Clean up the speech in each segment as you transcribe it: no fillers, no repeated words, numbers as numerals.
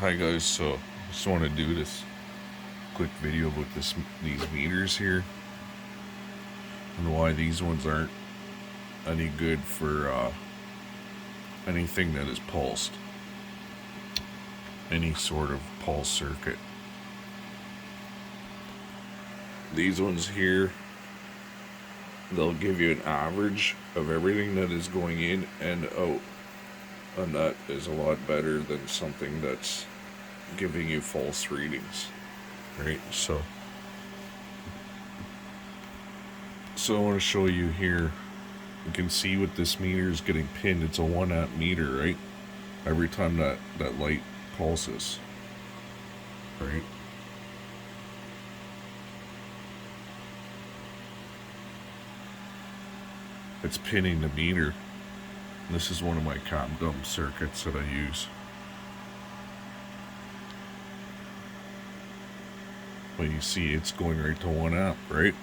Hi guys, so just want to do this quick video about these meters here and why these ones aren't any good for anything that is pulsed, any sort of pulse circuit. These ones here, they'll give you an average of everything that is going in and out, and that is a lot better than something that's giving you false readings, right? So I want to show you here. You can see what this meter is getting pinned. It's a 1 amp meter, right? Every time that light pulses, right? It's pinning the meter. This is one of my cap dump circuits that I use. But you see it's going right to 1 amp, right?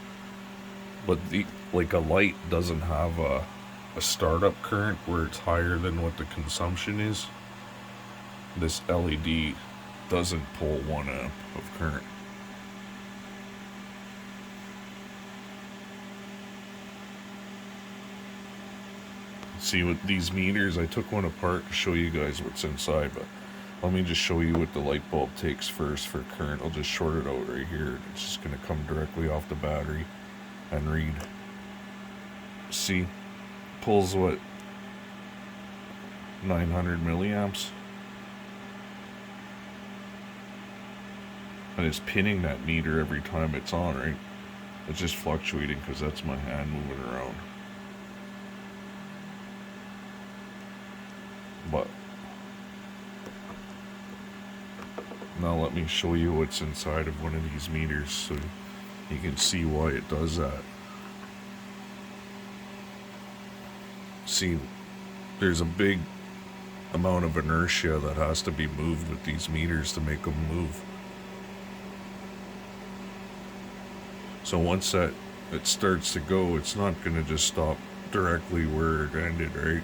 But like a light doesn't have a startup current where it's higher than what the consumption is. This LED doesn't pull 1 amp of current. See, with these meters, I took one apart to show you guys what's inside, but let me just show you what the light bulb takes first for current. I'll just short it out right here. It's just going to come directly off the battery and read. See, pulls what, 900 milliamps, and it's pinning that meter every time it's on, right? It's just fluctuating because that's my hand moving around. But now let me show you what's inside of one of these meters so you can see why it does that. See, there's a big amount of inertia that has to be moved with these meters to make them move. So once it starts to go, it's not going to just stop directly where it ended, right?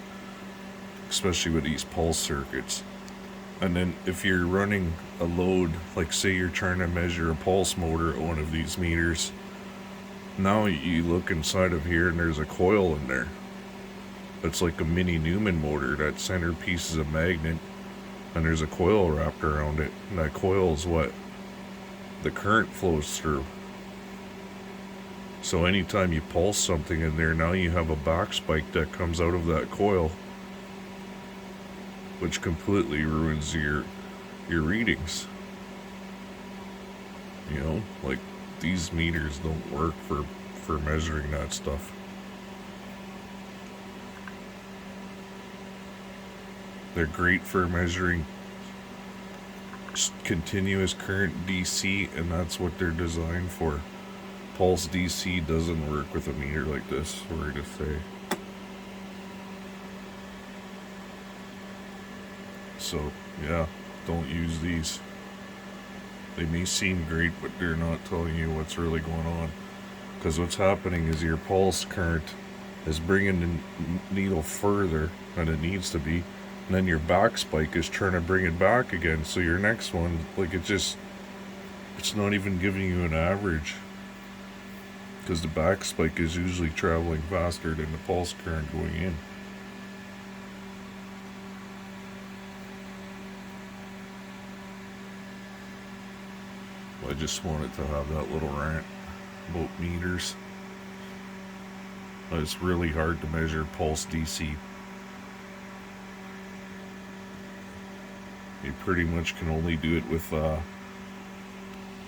Especially with these pulse circuits. And then if you're running a load, like say you're trying to measure a pulse motor at one of these meters, now you look inside of here and there's a coil in there. It's like a mini Newman motor. That centerpiece is a magnet and there's a coil wrapped around it, and that coil is what the current flows through. So anytime you pulse something in there, now you have a back spike that comes out of that coil, which completely ruins your readings. You know, like these meters don't work for measuring that stuff. They're great for measuring continuous current DC, and that's what they're designed for. Pulse DC doesn't work with a meter like this, sorry to say. So, yeah, don't use these. They may seem great, but they're not telling you what's really going on. Because what's happening is your pulse current is bringing the needle further than it needs to be. And then your back spike is trying to bring it back again. So your next one, like it's not even giving you an average. Because the back spike is usually traveling faster than the pulse current going in. I just wanted to have that little rant about meters. It's really hard to measure pulse DC. You pretty much can only do it with an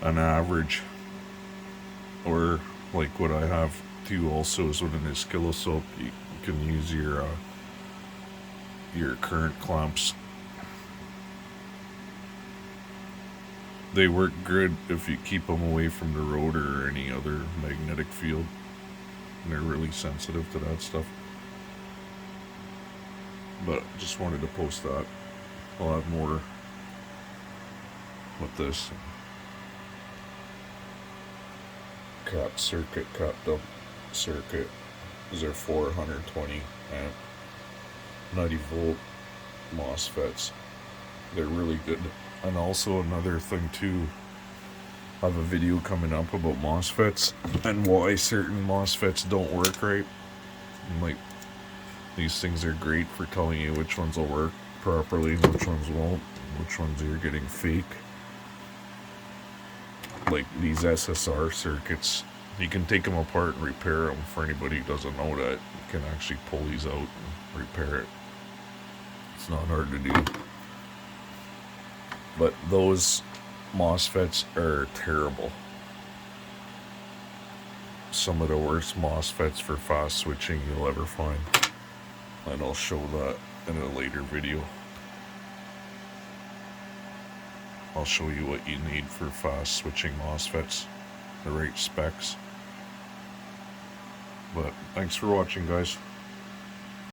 average, or like what I have too also is with an oscilloscope. You can use your current clamps. They work good if you keep them away from the rotor or any other magnetic field. And they're really sensitive to that stuff. But I just wanted to post that. I'll have more with this. Cap dump circuit. These are 420 amp 90 volt MOSFETs. They're really good And also another thing too, I have a video coming up about MOSFETs and why certain MOSFETs don't work right. And like, these things are great for telling you which ones will work properly and which ones won't, and which ones you're getting fake. Like these SSR circuits, you can take them apart and repair them. For anybody who doesn't know that, you can actually pull these out and repair it. It's not hard to do. But those MOSFETs are terrible. Some of the worst MOSFETs for fast switching you'll ever find. And I'll show that in a later video. I'll show you what you need for fast switching MOSFETs, the right specs. But thanks for watching, guys.